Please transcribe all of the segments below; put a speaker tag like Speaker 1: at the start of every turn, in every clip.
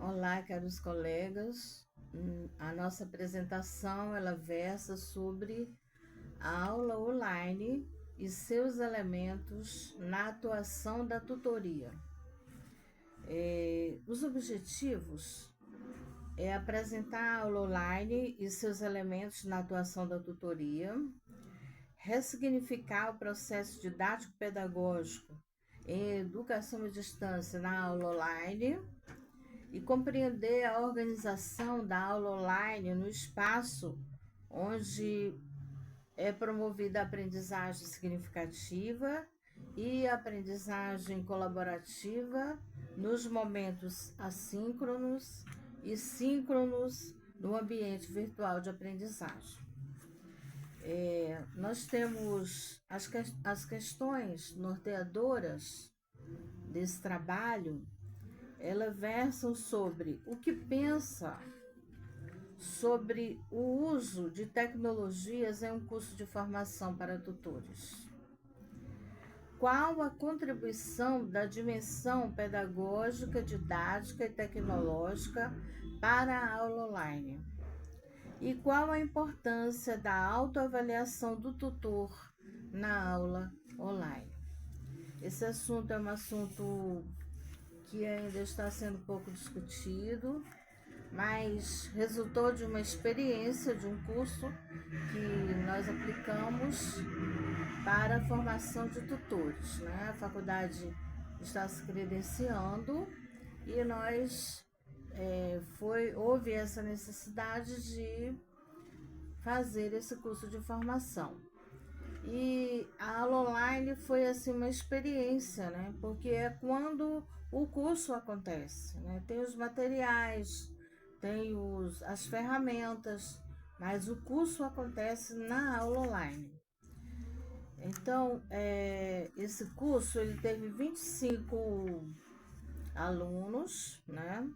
Speaker 1: Olá, caros colegas. A nossa apresentação ela versa sobre a aula online e seus elementos na atuação da tutoria. Os objetivos é apresentar a aula online e seus elementos na atuação da tutoria, ressignificar o processo didático-pedagógico em educação à distância na aula online e compreender a organização da aula online no espaço onde é promovida a aprendizagem significativa e a aprendizagem colaborativa nos momentos assíncronos e síncronos no ambiente virtual de aprendizagem. Nós temos as questões norteadoras desse trabalho. Elas versam sobre o que pensa sobre o uso de tecnologias em um curso de formação para tutores. Qual a contribuição da dimensão pedagógica, didática e tecnológica para a aula online? E qual a importância da autoavaliação do tutor na aula online? Esse assunto é um assunto que ainda está sendo pouco discutido, mas resultou de uma experiência de um curso que nós aplicamos para a formação de tutores, né? A faculdade está se credenciando e nós houve essa necessidade de fazer esse curso de formação. E a aula online foi assim uma experiência, né? Porque é quando o curso acontece, né? Tem os materiais, tem as ferramentas, mas o curso acontece na aula online. Então, esse curso ele teve 25 alunos, né?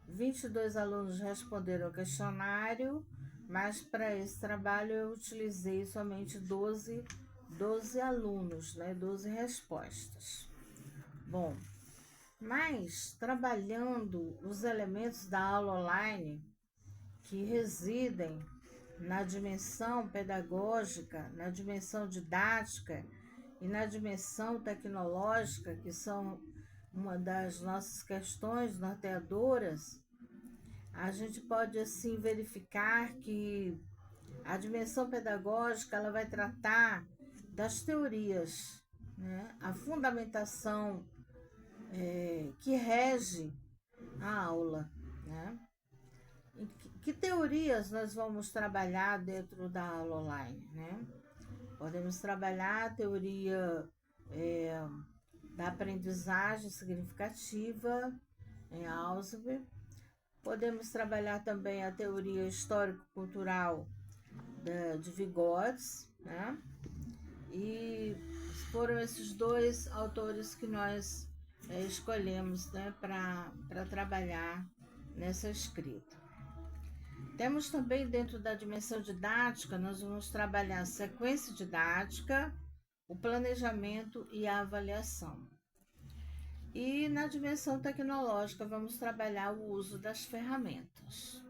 Speaker 1: 22 alunos responderam ao questionário, mas para esse trabalho eu utilizei somente 12 alunos, né? 12 respostas. Bom, mas trabalhando os elementos da aula online que residem na dimensão pedagógica, na dimensão didática e na dimensão tecnológica, que são uma das nossas questões norteadoras, a gente pode assim verificar que a dimensão pedagógica ela vai tratar das teorias, né? A fundamentação que rege a aula, né? Que teorias nós vamos trabalhar dentro da aula online, né? Podemos trabalhar a teoria da aprendizagem significativa em Ausubel. Podemos trabalhar também a teoria histórico-cultural de Vygotsky, né? E foram esses dois autores que nós escolhemos, né, para trabalhar nessa escrita. Temos também dentro da dimensão didática, nós vamos trabalhar a sequência didática, o planejamento e a avaliação. E na dimensão tecnológica, vamos trabalhar o uso das ferramentas.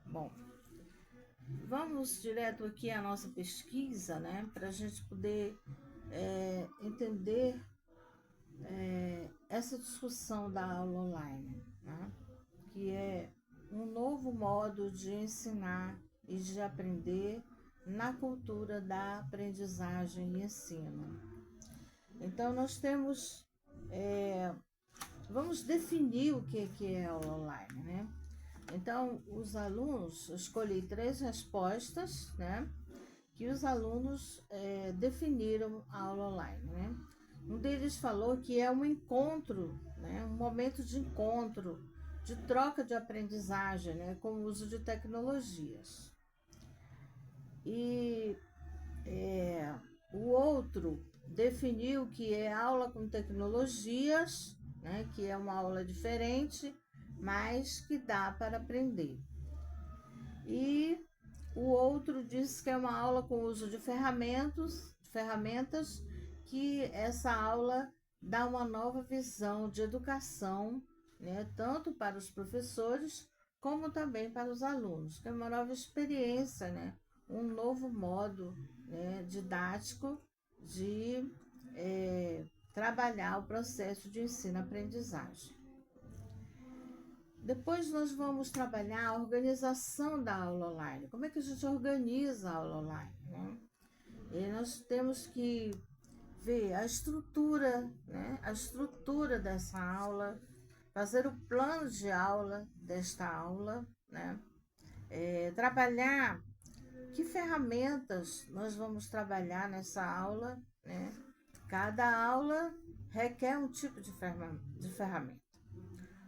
Speaker 1: Bom, vamos direto aqui à nossa pesquisa, né, para a gente poder entender essa discussão da aula online, né, que é um novo modo de ensinar e de aprender na cultura da aprendizagem e ensino. Então, nós temos, vamos definir o que é aula online, né? Então, os alunos, eu escolhi 3 respostas, né? Que os alunos definiram a aula online, né? Um deles falou que é um encontro, né? Um momento de encontro, de troca de aprendizagem, né? Com o uso de tecnologias. E o outro definiu que é aula com tecnologias, né? Que é uma aula diferente, mas que dá para aprender. E o outro diz que é uma aula com uso de ferramentas, que essa aula dá uma nova visão de educação né, tanto para os professores como também para os alunos, que é uma nova experiência, né, um novo modo, né, didático de trabalhar o processo de ensino-aprendizagem. Depois nós vamos trabalhar a organização da aula online. Como é que a gente organiza a aula online, né? E nós temos que ver a estrutura, né? A estrutura dessa aula, fazer o plano de aula desta aula, né? Trabalhar que ferramentas nós vamos trabalhar nessa aula, né? Cada aula requer um tipo de ferramenta.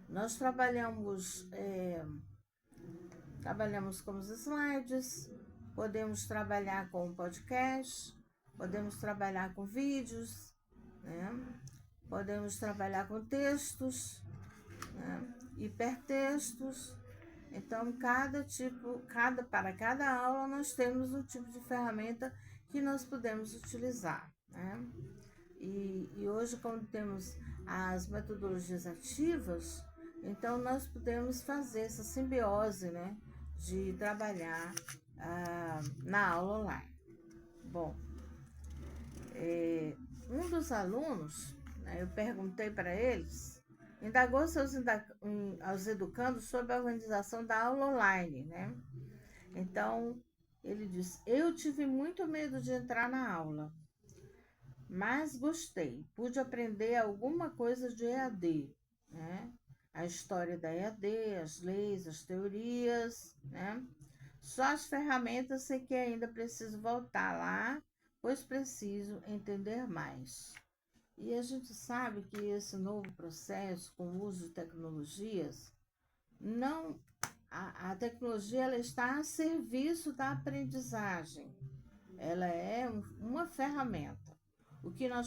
Speaker 1: Nós trabalhamos com os slides, podemos trabalhar com podcast, podemos trabalhar com vídeos, né? Podemos trabalhar com textos, né? Hipertextos. Então, para cada aula nós temos um tipo de ferramenta que nós podemos utilizar, né? E hoje, quando temos as metodologias ativas, então nós podemos fazer essa simbiose, né, de trabalhar na aula online. Bom, um dos alunos, né, eu perguntei para eles, indagou aos educandos sobre a organização da aula online, né? Então, ele disse: eu tive muito medo de entrar na aula, mas gostei, pude aprender alguma coisa de EAD, né? A história da EAD, as leis, as teorias, né? Só as ferramentas sei que ainda preciso voltar lá, pois preciso entender mais. E a gente sabe que esse novo processo, com o uso de tecnologias, não a tecnologia ela está a serviço da aprendizagem. Ela é uma ferramenta. O que nós